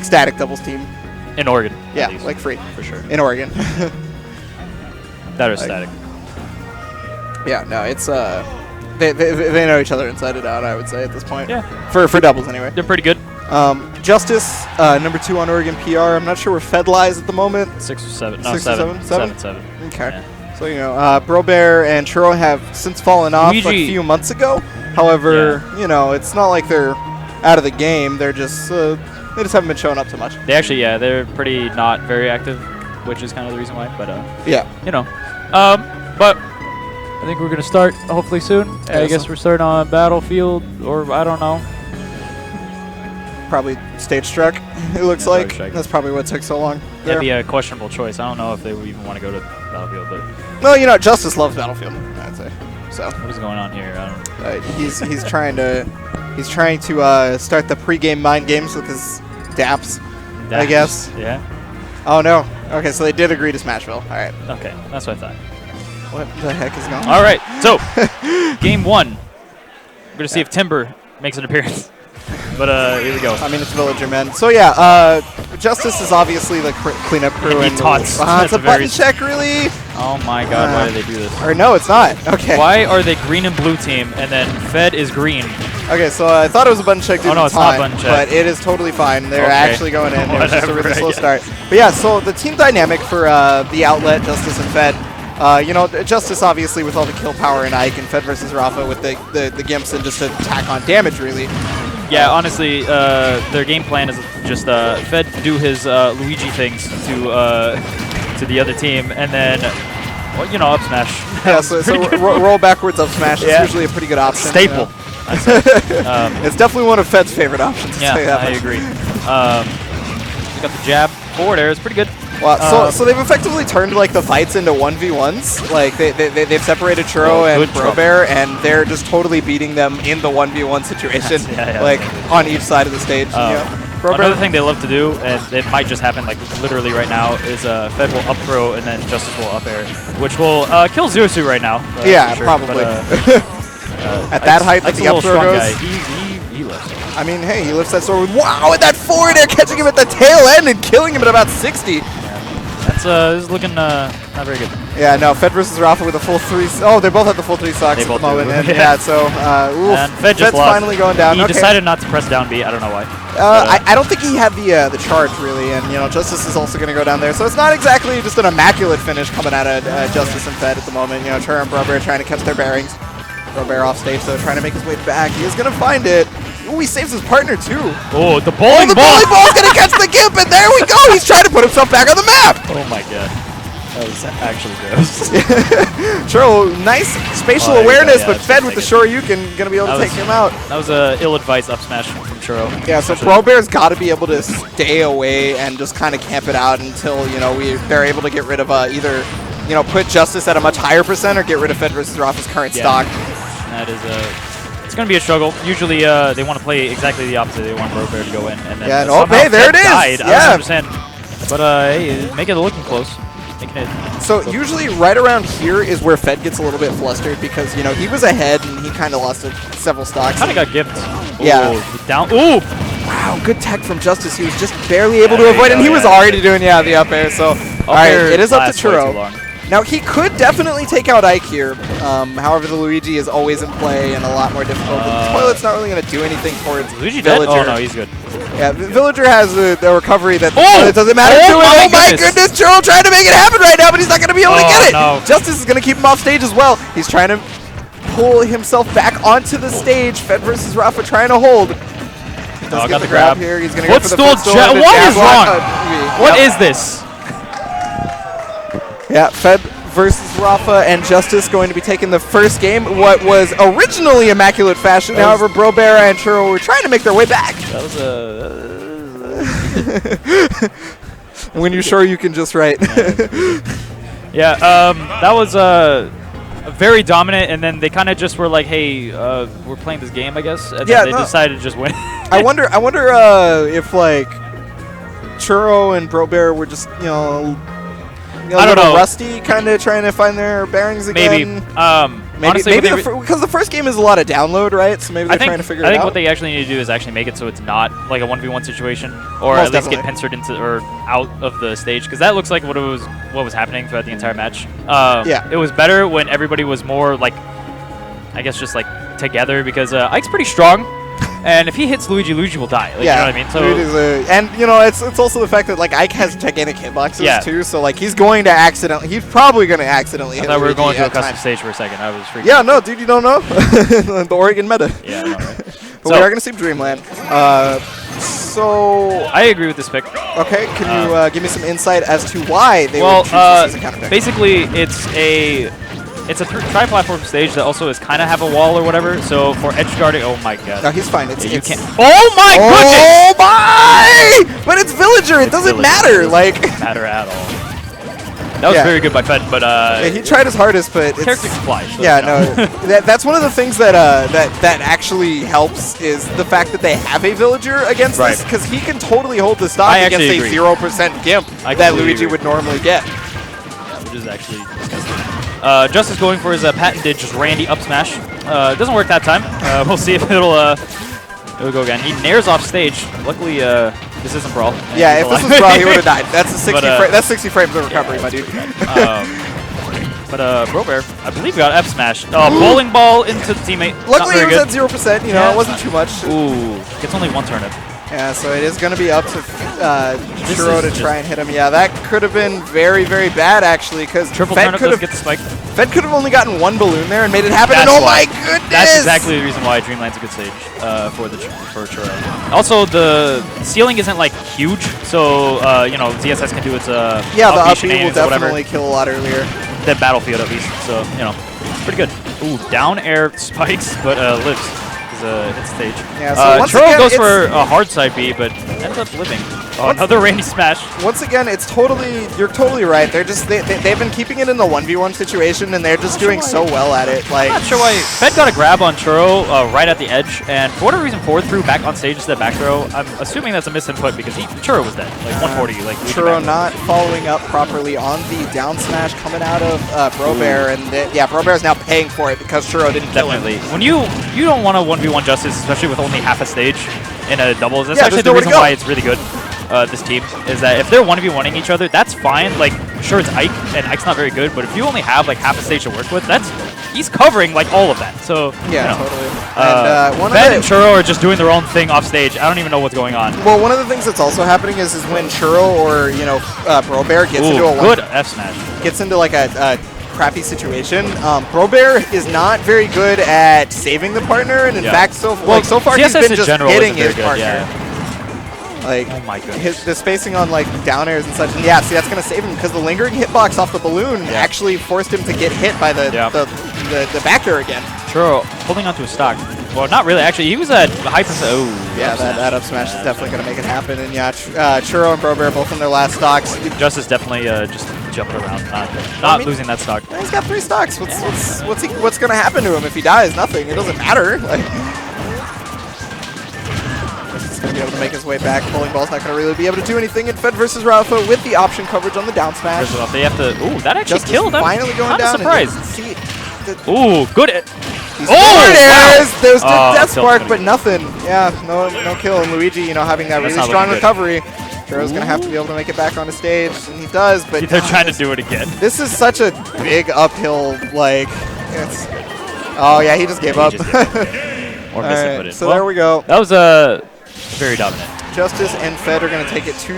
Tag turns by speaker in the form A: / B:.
A: static doubles team.
B: In Oregon.
A: Yeah, like free.
B: For sure.
A: In Oregon.
B: That or static.
A: Yeah, no, it's they know each other inside and out, I would say, at this point.
B: Yeah.
A: For doubles, anyway.
B: They're pretty good.
A: Justice, number 2 on Oregon PR. I'm not sure where Fed lies at the moment.
B: 6 or 7. No,
A: 6 or 7?
B: 7.
A: Okay.
B: Yeah.
A: So, you know, Brobear and Churro have since fallen off a few months ago. However, you know, it's not like they're out of the game. They're just, they just haven't been showing up too much.
B: They actually, yeah, they're pretty not very active, which is kind of the reason why. But,
A: yeah.
B: You know. But I think we're going to start hopefully soon. I guess we're starting on Battlefield, or I don't know.
A: Probably stage struck, it looks like. That's probably what took so long.
B: That'd be a questionable choice. I don't know if they would even want to go to Battlefield, but
A: well, you know, Justice loves Battlefield, I'd say. So
B: what is going on here? I don't
A: he's trying to start the pregame mind games with his daps, I guess.
B: Yeah.
A: Oh no. Okay, so they did agree to Smashville. All right.
B: Okay, that's what I thought.
A: What the heck is going on?
B: All right, so game 1. We're gonna see if Timber makes an appearance. But here we go.
A: I mean, it's Villager men. So yeah, Justice is obviously the cleanup crew.
B: And he taunts.
A: It's a button check, really?
B: Oh my god, why did they do this?
A: Or no, it's not. Okay.
B: Why are they green and blue team, and then Fed is green?
A: Okay, so I thought it was a button check due to
B: it's
A: time,
B: not button check.
A: but it is totally fine. They're actually going in. It was just a really slow
B: I guess.
A: start. But yeah, so the team dynamic for the Outlet, Justice and Fed, you know, Justice obviously with all the kill power and Ike, and Fed versus Rafa with the Gimps and just to tack on damage, really.
B: Yeah, honestly, their game plan is just Fed do his Luigi things to the other team, and then, well, you know, up smash.
A: Yeah, so roll backwards up smash is usually a pretty good option.
B: Staple.
A: You know? It's definitely one of Fed's favorite options.
B: Yeah, I agree. Got the jab forward air. It's pretty good.
A: Wow, so they've effectively turned like the fights into 1v1s. Like they've separated Churro and Brobear, and they're just totally beating them in the 1v1 situation, like on each side of the stage.
B: Another thing they love to do, and it might just happen like literally right now, is Fed will up throw and then Justice will up air, which will kill Zusu right now.
A: Yeah,
B: sure.
A: probably.
B: But,
A: at that height that the up throw goes.
B: Guy. He lifts.
A: I mean, hey, he lifts that sword with, wow, and that forward air catching him at the tail end and killing him at about 60.
B: That's this is looking not very good.
A: Yeah, no, Fed versus Rafa with a full 3. Oh, they both have the full 3 stocks at the moment. And yeah, so
B: and Fed's
A: finally going down.
B: He decided not to press down B. I don't know why.
A: I don't think he had the charge really, and you know, Justice is also going to go down there. So it's not exactly just an immaculate finish coming out of Justice and Fed at the moment. You know, Churro and Brobear trying to catch their bearings. Brobear off stage, so trying to make his way back. He is going to find it. Ooh, he saves his partner too.
B: Oh, the bowling ball!
A: The bowling ball's going to catch the Gimp, and there we go. He's trying to put himself back on the map.
B: Oh my god. That was actually gross.
A: Churro, nice spatial awareness, but Fed with the Shoryuken going to be able to take him out.
B: That was a ill-advised up smash from Churro.
A: Yeah, so Brobear's got to be able to stay away and just kind of camp it out until, you know, they're able to get rid of either, you know, put Justice at a much higher percent or get rid of Fed versus Rafa's current stock.
B: That is it's going to be a struggle. Usually they want to play exactly the opposite. They want Brobear to go in. And then
A: hey, there it is.
B: Died. I don't understand. But hey, make it looking close.
A: So usually right around here is where Fed gets a little bit flustered because, you know, he was ahead and he kind of lost several stocks.
B: Kind of got gimped.
A: Yeah.
B: Ooh, down. Ooh!
A: Wow, good tech from Justice. He was just barely able to avoid it, and he was already doing the up air. So, all right, it is up to Churro. Now, he could definitely take out Ike here. However, the Luigi is always in play and a lot more difficult. The Toilet's not really going to do anything for its
B: Luigi
A: Villager.
B: Oh, no, he's good.
A: Yeah, Villager has the recovery that it doesn't matter to it. Oh, my goodness. Churro trying to make it happen right now, but he's not going to be able to get it.
B: No.
A: Justice is going to keep him off stage as well. He's trying to pull himself back onto the stage. Fed versus Rafa trying to hold. Does get the grab here. He's going to go for the footstool.
B: What is wrong? What is this?
A: Yeah, Fed versus Rafa and Justice going to be taking the first game. What was originally immaculate fashion. However, Brobear and Churro were trying to make their way back.
B: That was
A: when you're sure you can just write.
B: Yeah, that was very dominant, and then they kind of just were like, "Hey, we're playing this game, I guess." And then they decided to just win.
A: I wonder if like Churro and Brobear were just I don't know, rusty, kind of trying to find their bearings again.
B: Maybe. Honestly,
A: because the first game is a lot of download, right? So maybe they're trying to figure it out.
B: I think what they actually need to do is actually make it so it's not like a 1v1 situation, or
A: Most
B: at least
A: definitely.
B: get pincered into or out of the stage, because that looks like what was happening throughout the entire match.
A: Yeah.
B: It was better when everybody was more like, I guess, just like together, because Ike's pretty strong. And if he hits Luigi, Luigi will die. Like,
A: Yeah,
B: you know what I mean? So
A: and you know, it's also the fact that like Ike has gigantic hitboxes
B: Yeah.
A: too, so like he's probably going to accidentally
B: I
A: hit
B: thought we were
A: Luigi
B: going to a
A: at
B: custom
A: times.
B: stage for a second. I was freaking
A: Yeah,
B: out.
A: no, dude, you don't know the Oregon meta.
B: Yeah, I know, right?
A: But
B: So-
A: we are going to see Dreamland. So
B: I agree with this pick.
A: okay, can you give me some insight as to why they
B: Well,
A: would choose this as a counter pick?
B: basically, it's a tri-platform stage that also is kind of have a wall or whatever. So for edge guarding, oh my god.
A: No, he's fine. It's,
B: You
A: it's
B: can't. Oh my goodness!
A: Oh my! But it's Villager. It doesn't
B: Villager.
A: matter. Like
B: Matter at all. That was
A: Yeah.
B: very good by Fed, but
A: yeah, he tried his hardest, but it's,
B: character supply. So,
A: yeah,
B: you know.
A: no, that's one of the things that that actually helps is the fact that they have a Villager against
B: Right.
A: this, because he can totally hold the stock
B: I
A: against
B: actually
A: a
B: agree.
A: 0% gimp
B: I
A: that
B: completely
A: Luigi
B: agree.
A: would normally get.
B: Which is actually disgusting. Justice going for his patented just Randy up smash. Doesn't work that time. We'll see if it'll go again. He nares off stage. Luckily, this isn't Brawl. and
A: Yeah,
B: he's
A: if this
B: alive.
A: was Brawl, he would have died. That's a 60
B: But,
A: that's 60 frames of recovery, my dude.
B: But Brobear, I believe, got F smash. Bowling ball into the teammate. Not
A: Luckily,
B: very
A: he was
B: good.
A: at 0%. You know,
B: Yeah.
A: it wasn't too much.
B: Ooh, gets only one turnip.
A: Yeah, so it is going to be up to
B: This
A: Churro
B: is
A: to
B: just-
A: try and hit him. Yeah, that could have been very, very bad, actually, because
B: Triple
A: Fed
B: turnip
A: could
B: does
A: have
B: get the spike.
A: Fed could have only gotten one balloon there and made it happen.
B: That's
A: And oh
B: why.
A: my goodness!
B: That's exactly the reason why Dreamland's a good stage for Churro. Also, the ceiling isn't like huge, so you know, ZSS can do its
A: Yeah, the
B: up B
A: up B will
B: shenanigans or whatever.
A: definitely kill a lot earlier.
B: Dead Battlefield at least, so you know, pretty good. Ooh, down air spikes, but lives. His stage.
A: Yeah, so once
B: Churro
A: again,
B: goes
A: it's-
B: for a hard side B, but ends up living. Oh, another Randy smash.
A: Once again, you're totally right. They're just they've been keeping it in the 1v1 situation, and they're just doing so well at it. Like,
B: I'm not sure why. Fed got a grab on Churro right at the edge, and for whatever reason, forward through back on stage instead of back throw. I'm assuming that's a misinput because Churro was dead, like 140. Like
A: Churro not following up properly on the down smash coming out of Brobear, and yeah, Brobear is now paying for it because Churro didn't kill him.
B: Definitely. When you don't want a 1v1 Justice, especially with only half a stage in a doubles. That's
A: Yeah,
B: actually
A: there's
B: the
A: nowhere to
B: reason
A: go.
B: why it's really good. This team is that if they're 1v1ing each other, that's fine. Like, sure, it's Ike, and Ike's not very good, but if you only have like half a stage to work with, he's covering like all of that. So
A: Yeah,
B: you know.
A: totally. And one
B: Fed
A: of
B: and
A: the
B: Churro are just doing their own thing off stage. I don't even know what's going on.
A: well, one of the things that's also happening is when Churro or Brobear gets into a
B: good F smash.
A: gets into like a crappy situation. Brobear is not very good at saving the partner, and in
B: Yeah.
A: fact, so far he's
B: CSS
A: been
B: in
A: just
B: general
A: hitting
B: isn't very
A: his
B: good,
A: partner.
B: yeah.
A: Like,
B: Oh my goodness.
A: the spacing on like down airs and such. And yeah, see, that's gonna save him because the lingering hitbox off the balloon
B: Yeah.
A: actually forced him to get hit by the back air again.
B: Churro holding onto his stock. Well, not really. Actually, he was at high percent. Oh,
A: Yeah, that up smash is definitely gonna make it happen. And yeah, Churro and Brobear both on their last stocks.
B: Justice definitely just jumping around, not
A: mean-
B: losing that stock.
A: He's got 3 stocks. What's gonna happen to him if he dies? Nothing. It doesn't matter. Like, he's gonna be able to make his way back. Bowling ball's not gonna really be able to do anything. And FedVsRafa with the option coverage on the down smash.
B: First of all, they have to. Ooh, that actually
A: Justice
B: killed. I'm
A: finally going
B: kinda
A: down.
B: surprised.
A: And see,
B: Ooh, good.
A: these
B: Oh,
A: forward
B: wow.
A: airs. There's the
B: Oh,
A: death
B: kill
A: spark,
B: somebody.
A: but nothing. Yeah, no kill. And Luigi, having that
B: That's
A: really
B: not
A: strong
B: looking good.
A: recovery. Churro's gonna have to be able to make it back on the stage, and he does. But
B: They're trying to do it again.
A: this is such a big uphill. Like, it's. Oh yeah, he just gave up.
B: Or missing,
A: Alright,
B: but it.
A: so
B: well,
A: there we go.
B: That was very dominant.
A: Justice and Fed are going to take it to